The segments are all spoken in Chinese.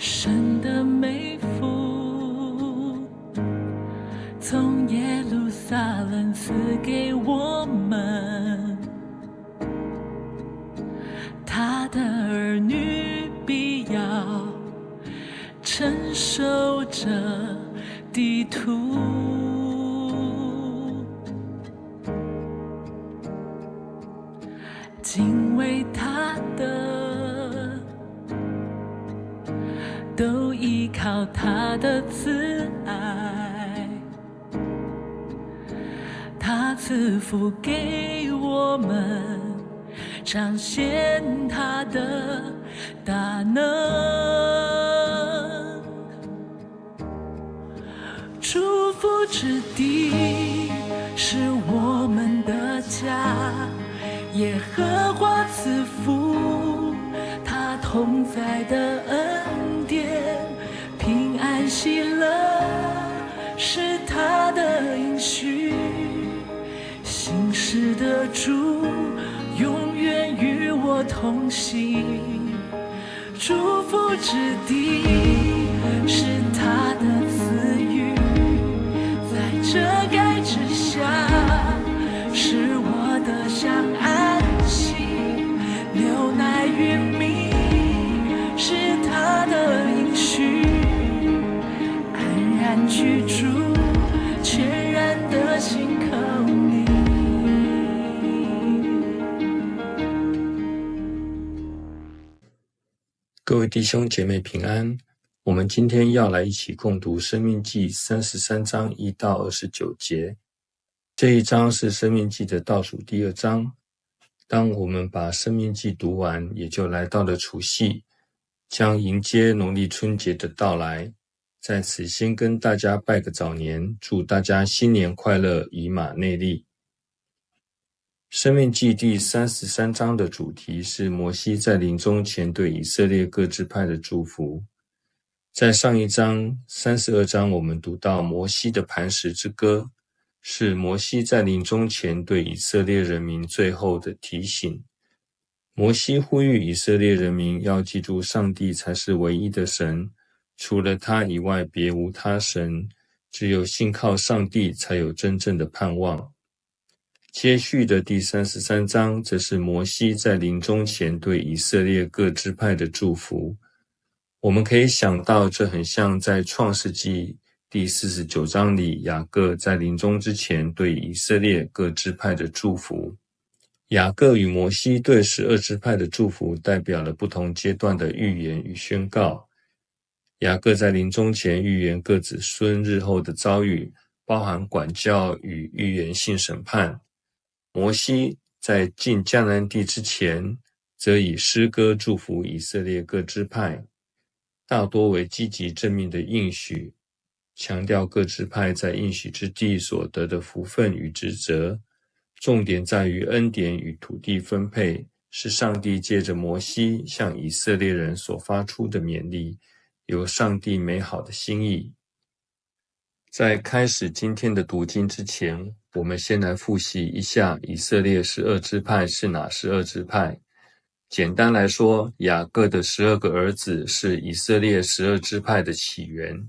神的美福，从耶路撒冷赐给我们，他的儿女必要承受着地土，敬畏他的都依靠他的慈爱，他赐福给我们，彰显他的大能。祝福之地是我们的家，耶和华赐福，他同在的恩典，平安喜乐是他的应许，信实的主永远与我同行。祝福之地是他的赐予，在遮盖之下是我的享安息，牛奶与蜜是他的应许，安然居住，全然的心靠你。各位弟兄姐妹平安，我们今天要来一起共读申命记33章1到29节。这一章是申命记的倒数第2章。当我们把申命记读完，也就来到了除夕，将迎接农历春节的到来。在此先跟大家拜个早年，祝大家新年快乐，以马内利。申命记第33章的主题是摩西在临终前对以色列各支派的祝福。在上一章32章，我们读到摩西的磐石之歌，是摩西在临终前对以色列人民最后的提醒。摩西呼吁以色列人民要记住上帝才是唯一的神，除了他以外别无他神，只有信靠上帝才有真正的盼望。接续的第33章则是摩西在临终前对以色列各支派的祝福。我们可以想到，这很像在创世纪第49章里雅各在临终之前对以色列各支派的祝福。雅各与摩西对12支派的祝福代表了不同阶段的预言与宣告。雅各在临终前预言各子孙日后的遭遇，包含管教与预言性审判。摩西在进迦南地之前，则以诗歌祝福以色列各支派，大多为积极正面的应许，强调各支派在应许之地所得的福分与职责，重点在于恩典与土地分配，是上帝借着摩西向以色列人所发出的勉励，有上帝美好的心意。在开始今天的读经之前，我们先来复习一下以色列12支派是哪12支派。简单来说，雅各的12个儿子是以色列12支派的起源。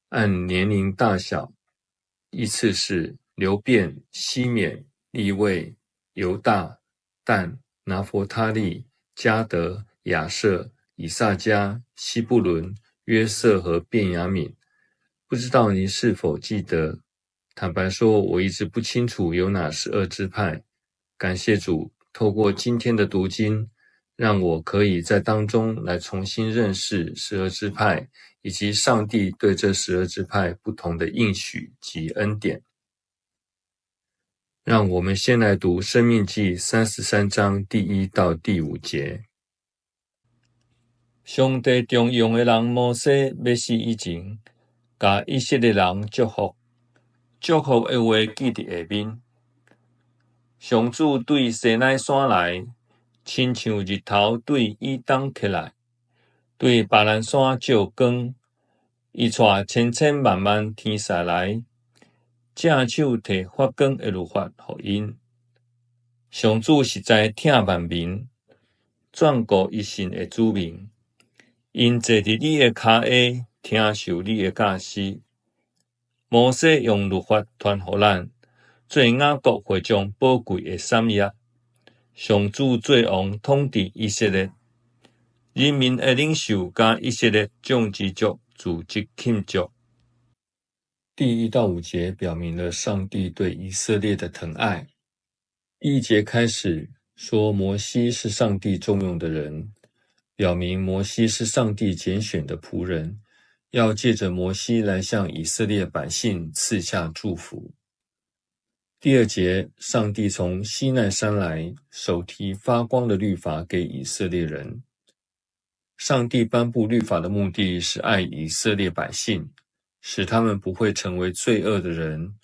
按年龄大小，依次是流便、西缅、利未、犹大、但、拿弗他利、迦得、亚设、以萨迦、西布伦、约瑟和便雅悯。不知道您是否记得？坦白说，我一直不清楚有哪12支派。感谢主，透过今天的读经，让我可以在当中来重新认识12支派，以及上帝对这12支派不同的应许及恩典。让我们先来读申命记33章第1到第5节。上帝中用的人摩西要死以前，甲以色列人祝福，祝福的话记伫下面。上主对西奈山来，亲像日头对以东起来，对巴兰山照光，伊带千千万万天使来，正手提发光的律法予因。上主实在疼万民，眷顾一生的子民。因坐伫你的脚下，听受你的教示。摩西用律法传予咱，做雅各会中宝贵的产业。上主做王统治以色列，人民的领袖甲以色列众之族自即庆祝。第1到5节表明了上帝对以色列的疼爱。第1节开始说摩西是上帝重用的人，表明摩西是上帝拣选的仆人，要借着摩西来向以色列百姓赐下祝福。第2节，上帝从西奈山来，手提发光的律法给以色列人。上帝颁布律法的目的是爱以色列百姓，使他们不会成为罪恶的人，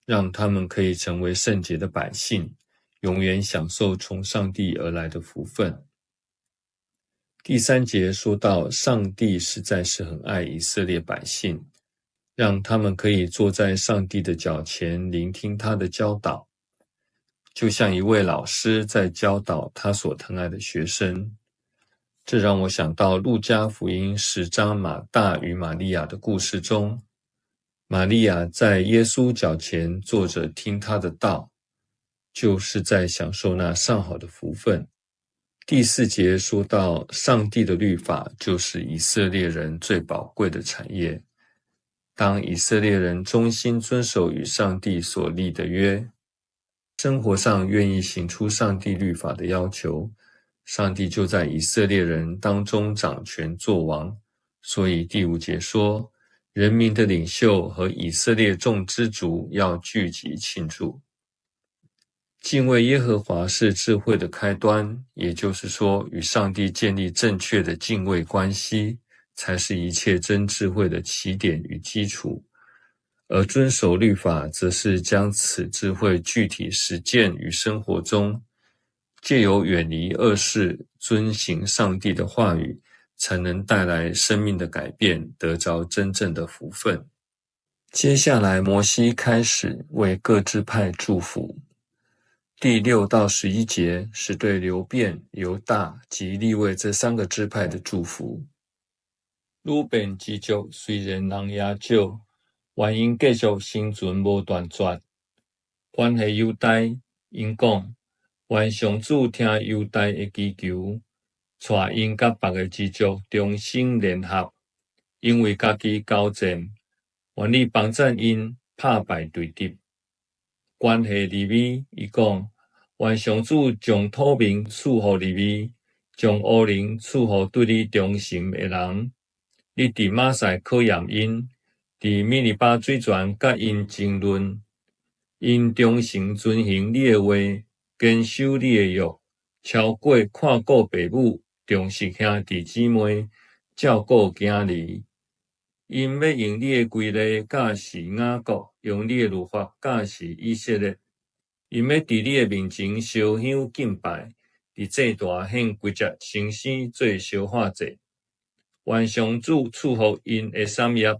让他们可以成为圣洁的百姓，永远享受从上帝而来的福分。第3节说到，上帝实在是很爱以色列百姓，让他们可以坐在上帝的脚前聆听他的教导，就像一位老师在教导他所疼爱的学生。这让我想到路加福音10章马大与玛利亚的故事中，玛利亚在耶稣脚前坐着听他的道，就是在享受那上好的福分。第4节说到，上帝的律法就是以色列人最宝贵的产业。当以色列人忠心遵守与上帝所立的约，生活上愿意行出上帝律法的要求，上帝就在以色列人当中掌权作王。所以第5节说，人民的领袖和以色列众之族要聚集庆祝。敬畏耶和华是智慧的开端，也就是说，与上帝建立正确的敬畏关系，才是一切真智慧的起点与基础。而遵守律法，则是将此智慧具体实践于生活中，藉由远离恶事，遵行上帝的话语，才能带来生命的改变，得着真正的福分。接下来，摩西开始为各支派祝福。第6到11节是对流便、犹大及利未这3个支派的祝福。鲁便支族虽然人也少，原因继续生存无断绝。关系犹大，因讲，愿上主听犹大的祈求，带因甲别个支族重新联合，因为家己交战，愿你帮赞因打败对敌。关系利未，伊讲，愿上主将土明赐予利未，将乌灵赐予对你忠心的人。你伫马赛考验因，伫米利巴水泉甲因争论，因忠心遵行你的话，坚守你的约，超过看顾父母，重视兄弟姊妹，照顾囝儿。因要用你的规律教示雅各，用你的律法教示以色列。因要伫你的面前烧香敬拜，伫祭大献规只生鲜做烧化祭。愿上主赐福因的产业，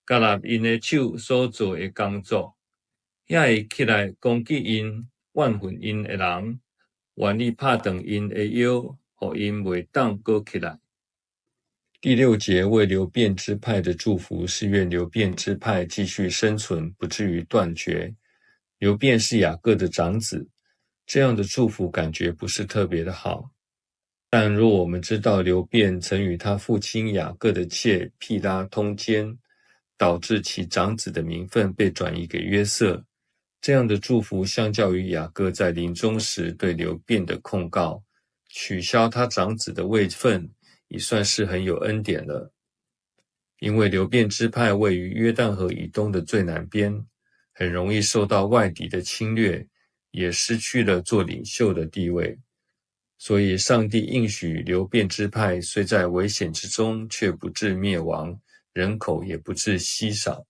甲纳因的手所做的工作，遐会起来攻击因、怨恨因的人，愿你拍断因的腰，互因袂当搁起来。第6节为流便支派的祝福是愿流便支派继续生存，不至于断绝。流便是雅各的长子，这样的祝福感觉不是特别的好。但若我们知道流便曾与他父亲雅各的妾毗拉通奸，导致其长子的名分被转移给约瑟，这样的祝福相较于雅各在临终时对流便的控告，取消他长子的位分，已算是很有恩典了。因为流便支派位于约旦河以东的最南边，很容易受到外敌的侵略，也失去了做领袖的地位。所以上帝应许流便支派虽在危险之中，却不致灭亡，人口也不致稀少。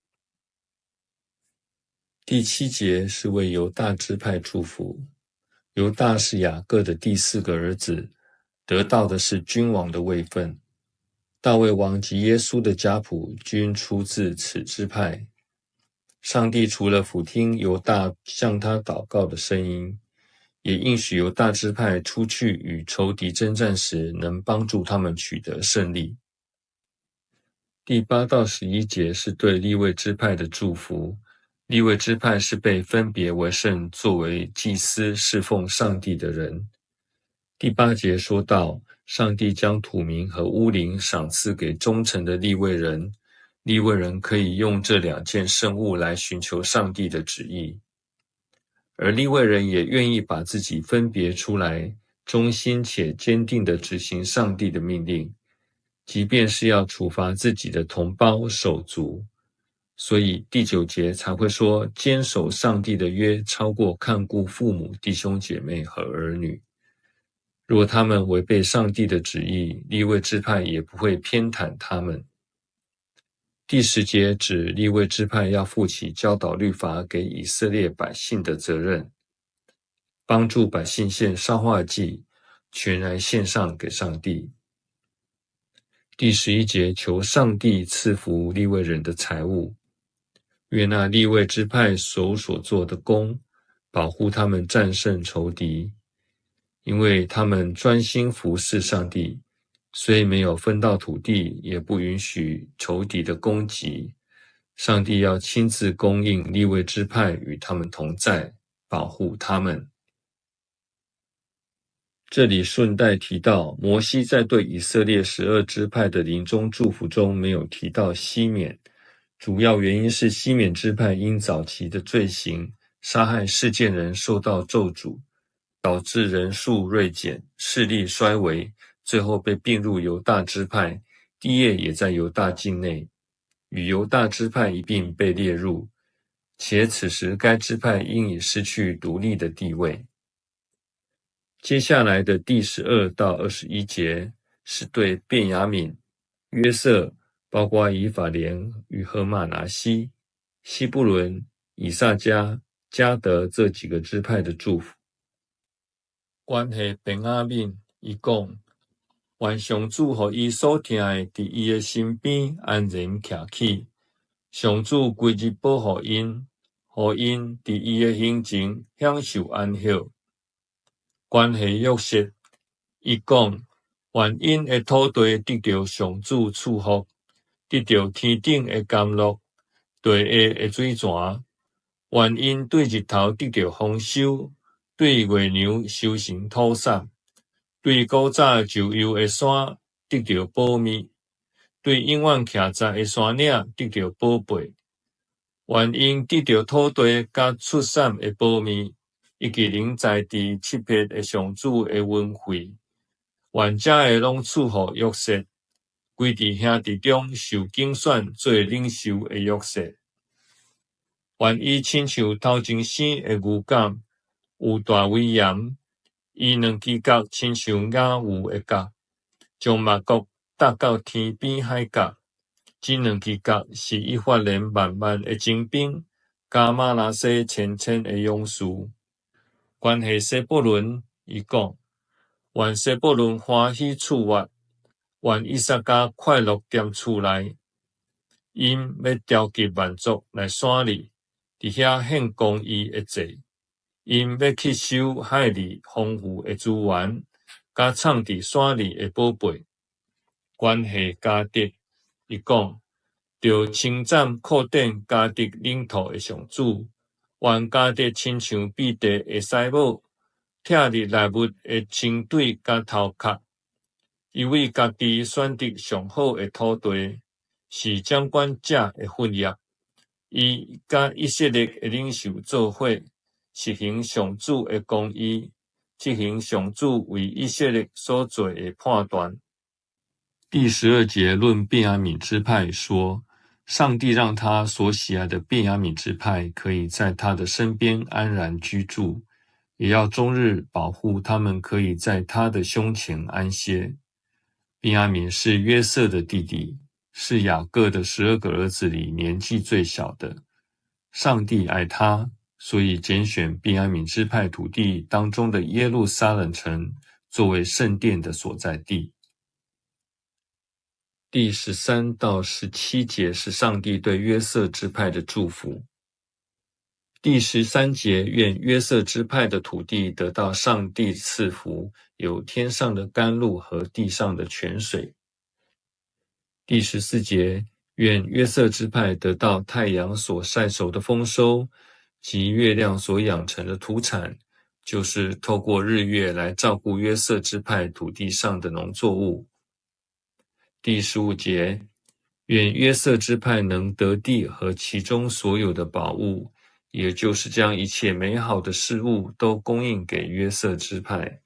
第7节是为犹大支派祝福。犹大是雅各的第4个儿子，得到的是君王的位分。大卫王及耶稣的家谱均出自此支派。上帝除了俯听犹大向他祷告的声音，也应许犹大支派出去与仇敌征战时，能帮助他们取得胜利。第8到11节是对利未支派的祝福。利未支派是被分别为圣，作为祭司侍奉上帝的人。第8节说到，上帝将土民和乌灵赏赐给忠诚的利未人，利未人可以用这2件圣物来寻求上帝的旨意，而利未人也愿意把自己分别出来，忠心且坚定地执行上帝的命令，即便是要处罚自己的同胞手足。所以第9节才会说，坚守上帝的约超过看顾父母、弟兄姐妹和儿女。若他们违背上帝的旨意，利未支派也不会偏袒他们。第10节指利未支派要负起教导律法给以色列百姓的责任，帮助百姓献烧化祭，全然献上给上帝。第11节求上帝赐福利未人的财物，愿那利未支派所做的工，保护他们战胜仇敌，因为他们专心服侍上帝，虽没有分到土地，也不允许仇敌的攻击。上帝要亲自供应利未支派，与他们同在，保护他们。这里顺带提到，摩西在对以色列12支派的临终祝福中没有提到西缅，主要原因是西缅支派因早期的罪行，杀害示剑人受到咒诅，导致人数锐减，势力衰微，最后被并入犹大支派，地业也在犹大境内，与犹大支派一并被列入，且此时该支派因已失去独立的地位。接下来的第12到21节是对便雅悯、约瑟，包括以法莲与何玛拿西、西布伦、以萨迦、迦得这几个支派的祝福。关系便雅悯，伊讲，愿上主予伊所疼的伫伊的身边安然徛起，上主规日保护因，予因伫伊的行前享受安息。关系约瑟，伊讲，愿因的土地得到上主赐福，得到天顶的甘露，地下的水泉。愿因对日头得到丰收，对月亮修成土产，对古早就有的山得到保密，对永远徛在的山岭得到宝贝。愿因得到土地甲出产的保密，以及能在地七撇的上主的恩惠，愿这个拢赐予约瑟，规伫兄弟中受竞选做领袖的约瑟。愿伊亲像头前生的牛犅，有大威严，伊两支角亲像雅有的角，将目角搭到天边海角。这两支角是以法莲万万的精兵，加玛拿西千千的勇士。关系西布伦，伊讲，愿西布伦欢喜厝活，愿以萨迦快乐踮厝内，因要召集万族来选你，伫遐献公义的祭，因要吸收海里丰富的资源，甲藏伫山里的宝贝。关系加德，伊讲，着称赞扩展加德领土的上主，愿加德亲像彼得的师母，拆入内物的清水甲头壳，伊为家己选择上好的土地，是掌管者的份业。伊甲以色列的领袖做伙，实行上主的公义，执行上主为以色列所做的判断。第12节论便雅悯支派说，上帝让他所喜爱的便雅悯支派可以在他的身边安然居住，也要终日保护他们可以在他的胸前安歇。便雅悯是约瑟的弟弟，是雅各的12个儿子里年纪最小的。上帝爱他，所以拣选便雅悯支派土地当中的耶路撒冷城作为圣殿的所在地。第13到17节是上帝对约瑟支派的祝福。第13节，愿约瑟支派的土地得到上帝赐福，有天上的甘露和地上的泉水。第14节，愿约瑟支派得到太阳所晒熟的丰收，及月亮所养成的土产，就是透过日月来照顾约瑟支派土地上的农作物。第15节，愿约瑟支派能得地和其中所有的宝物，也就是将一切美好的事物都供应给约瑟支派。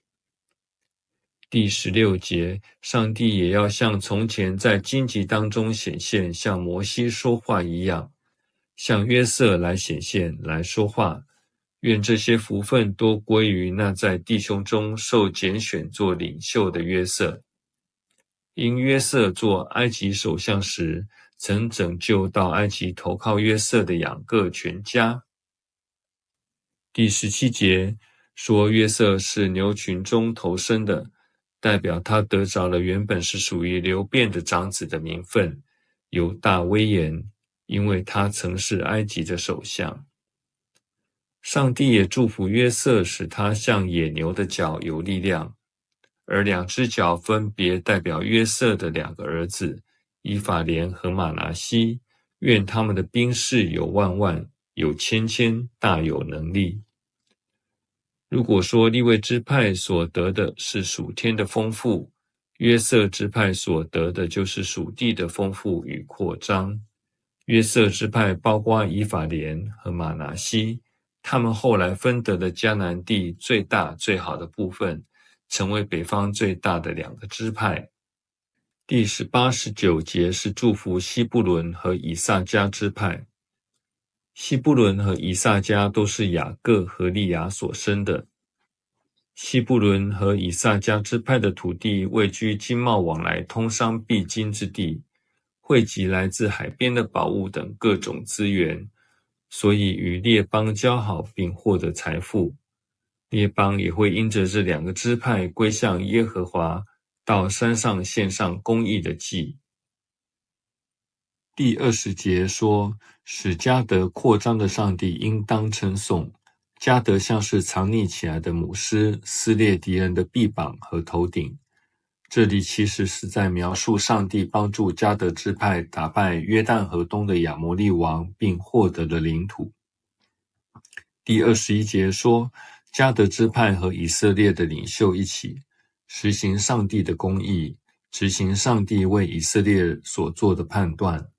第16节，上帝也要像从前在荆棘当中显现，向摩西说话一样，向约瑟来显现，来说话。愿这些福分都归于那在弟兄中受拣选做领袖的约瑟。因约瑟做埃及首相时，曾拯救到埃及投靠约瑟的两个全家。第17节说约瑟是牛群中头生的，代表他得着了原本是属于流便的长子的名分，有大威严，因为他曾是埃及的首相。上帝也祝福约瑟，使他像野牛的角有力量，而两只脚分别代表约瑟的两个儿子以法莲和玛拿西，愿他们的兵士有万万，有千千，大有能力。如果说利未支派所得的是属天的丰富，约瑟支派所得的就是属地的丰富与扩张。约瑟支派包括以法莲和玛拿西，他们后来分得的迦南地最大最好的部分，成为北方最大的两个支派。第18、19节是祝福西布伦和以萨迦支派。西布伦和以萨迦都是雅各和利亚所生的。西布伦和以萨迦支派的土地位居经贸往来通商必经之地，汇集来自海边的宝物等各种资源，所以与列邦交好并获得财富。列邦也会因着这两个支派归向耶和华，到山上献上公义的祭。第20节说，使迦得扩张的上帝应当称颂。迦得像是藏匿起来的母狮，撕裂敌人的臂膀和头顶。这里其实是在描述上帝帮助迦得支派打败约旦河东的亚摩利王，并获得了领土。第21节说，迦得支派和以色列的领袖一起实行上帝的公义，执行上帝为以色列所做的判断。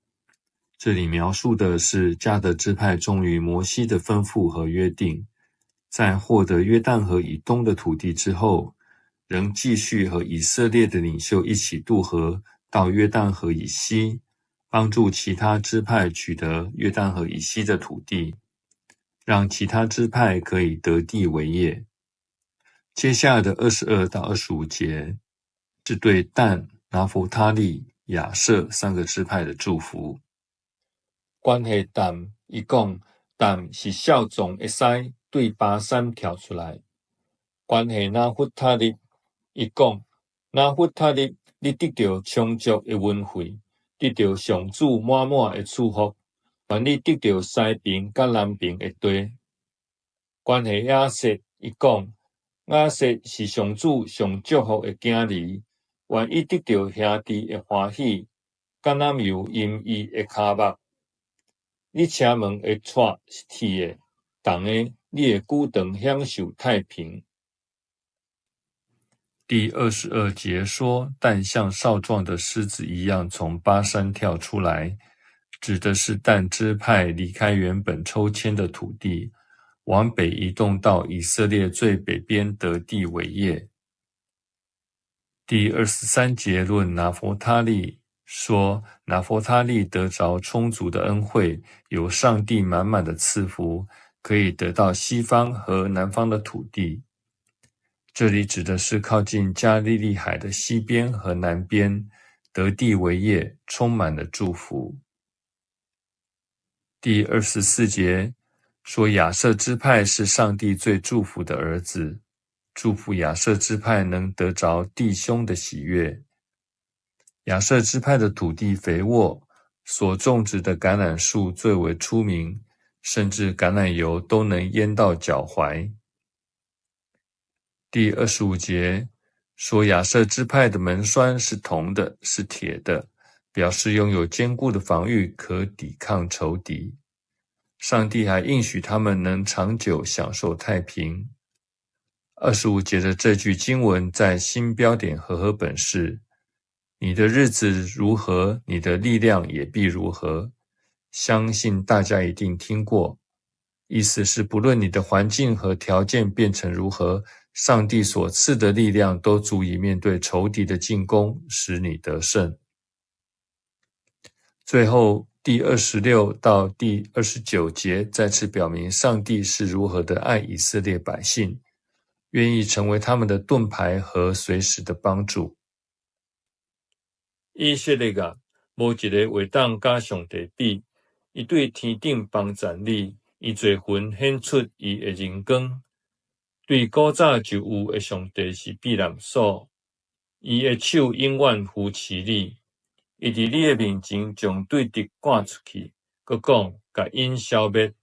这里描述的是迦得支派忠于摩西的吩咐和约定，在获得约旦河以东的土地之后，仍继续和以色列的领袖一起渡河到约旦河以西，帮助其他支派取得约旦河以西的土地，让其他支派可以得地为业。接下来的22到25节是对但、拿弗他利、亚设三个支派的祝福。关系但，他说但是少壮会使对巴山跳出来。关系拿弗他利，他说拿弗他利，你得到充足的恩惠，得到上主满满的祝福，愿你得到西边甲南边的地。关系亚设，他说亚设是上主上祝福的囝儿，愿伊得到兄弟的欢喜，橄榄油因伊的骹目。你车门的掣是铁的，重的，你的久长享受太平。第22节说，但像少壮的狮子一样从巴山跳出来，指的是但支派离开原本抽签的土地，往北移动到以色列最北边得地为业。第23节论拿弗他利，说拿弗他利得着充足的恩惠，有上帝满满的赐福，可以得到西方和南方的土地。这里指的是靠近加利利海的西边和南边，得地为业，充满了祝福。第24节说亚设支派是上帝最祝福的儿子，祝福亚设支派能得着弟兄的喜悦。亚设支派的土地肥沃，所种植的橄榄树最为出名，甚至橄榄油都能淹到脚踝。第25节说亚设支派的门栓是铜的，是铁的，表示拥有坚固的防御，可抵抗仇敌。上帝还应许他们能长久享受太平。25节的这句经文在新标点和合本是：你的日子如何，你的力量也必如何。相信大家一定听过，意思是不论你的环境和条件变成如何，上帝所赐的力量都足以面对仇敌的进攻，使你得胜。最后第26到第29节再次表明上帝是如何的爱以色列百姓，愿意成为他们的盾牌和随时的帮助。以色列啊，无一个会当甲上帝比，伊对天顶帮站立，伊做云显出伊的荣光。对古早就有的上帝是避难所，伊的手永远扶持你，伊伫你的面前将对敌赶出去，佮讲甲因消灭。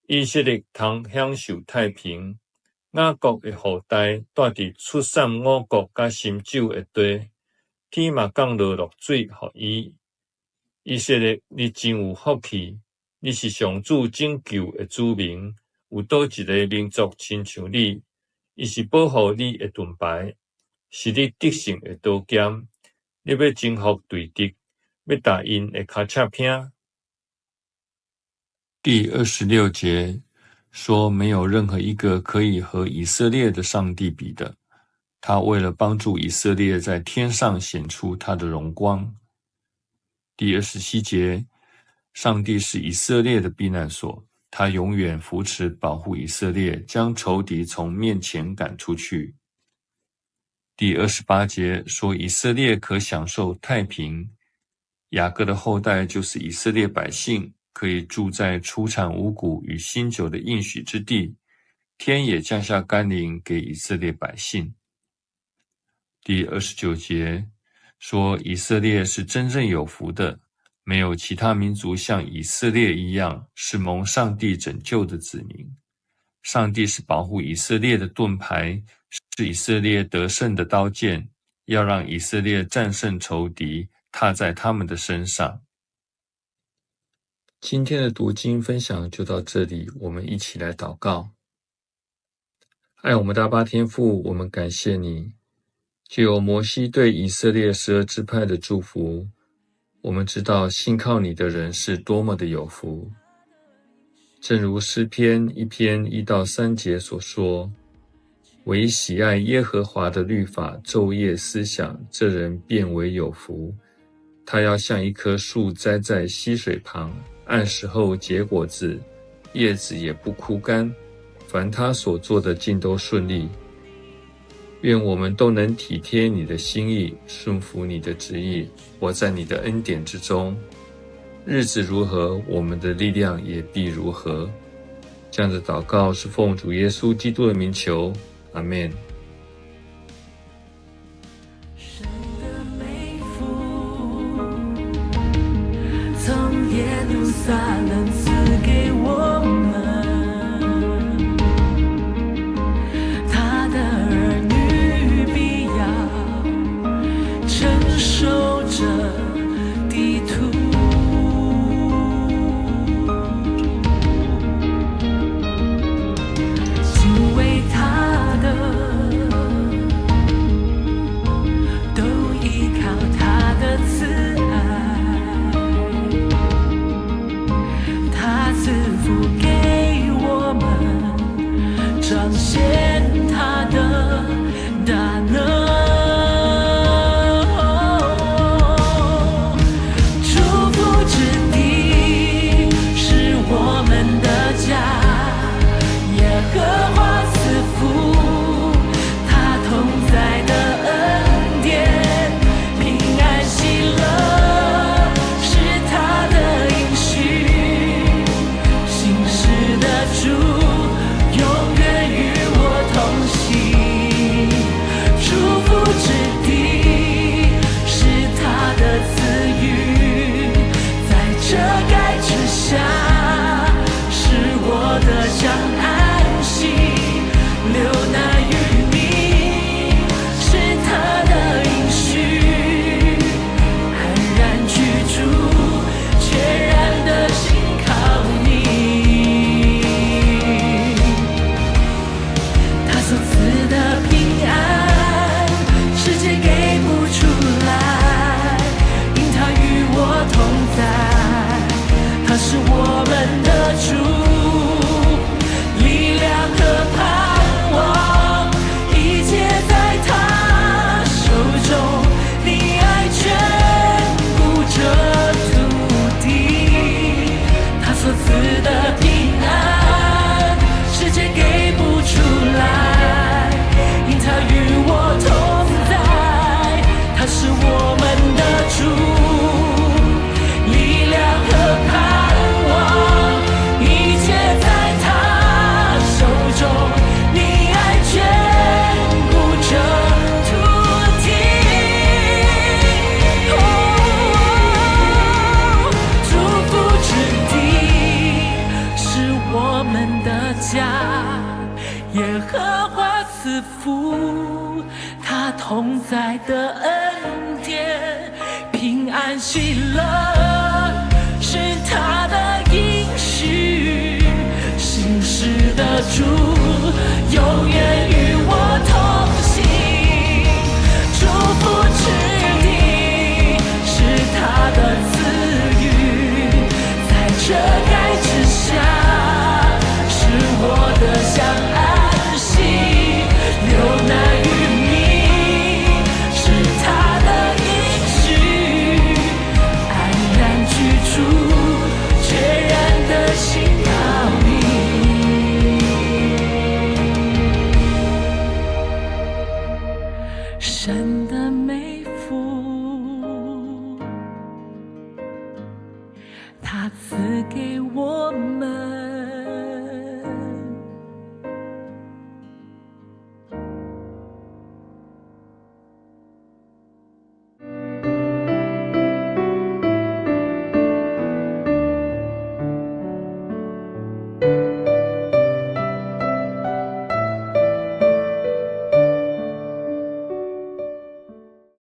以色列通享受太平，雅各的后代住伫出产五谷甲新酒的地，天嘛降落水予伊。以色列，你真有福气，你是上主拯救的子民。有倒一个民族亲像你，伊是保护你的盾牌，是你得胜的刀剑。你要征服对敌，要打因的脚赤片。第26节说，没有任何一个可以和以色列的上帝比的。他为了帮助以色列在天上显出他的荣光。第27节，上帝是以色列的避难所，他永远扶持保护以色列，将仇敌从面前赶出去。第28节说，以色列可享受太平，雅各的后代就是以色列百姓，可以住在出产五谷与新酒的应许之地，天也降下甘霖给以色列百姓。第29节说，以色列是真正有福的，没有其他民族像以色列一样是蒙上帝拯救的子民。上帝是保护以色列的盾牌，是以色列得胜的刀剑，要让以色列战胜仇敌，踏在他们的身上。今天的读经分享就到这里，我们一起来祷告。爱我们的阿爸天父，我们感谢你，藉由摩西对以色列12支派的祝福，我们知道信靠你的人是多么的有福。正如诗篇1篇1到3节所说，唯喜爱耶和华的律法，昼夜思想，这人便为有福。他要像一棵树栽在溪水旁，按时候结果子，叶子也不枯干，凡他所做的尽都顺利。愿我们都能体贴你的心意，顺服你的旨意，活在你的恩典之中。日子如何，我们的力量也必如何。这样的祷告是奉主耶稣基督的名求，阿们。神的美福从耶路撒冷赐给我们，他的儿女必要承受着地土。敬畏他的他是我们的主，力量和盼望，一切在他手中，你爱眷顾着土地，他所赐的平安，世界给不出来，因他与我同在，他是我们的主。耶和华赐福，他同在的恩典，平安喜乐是他的应许，信实的主永远与我同行，祝福之地是他的赐予，在遮盖之下是我的相爱，流奶与蜜是他的应许，安然居住，决然的心靠你。神的美福，他赐给我们。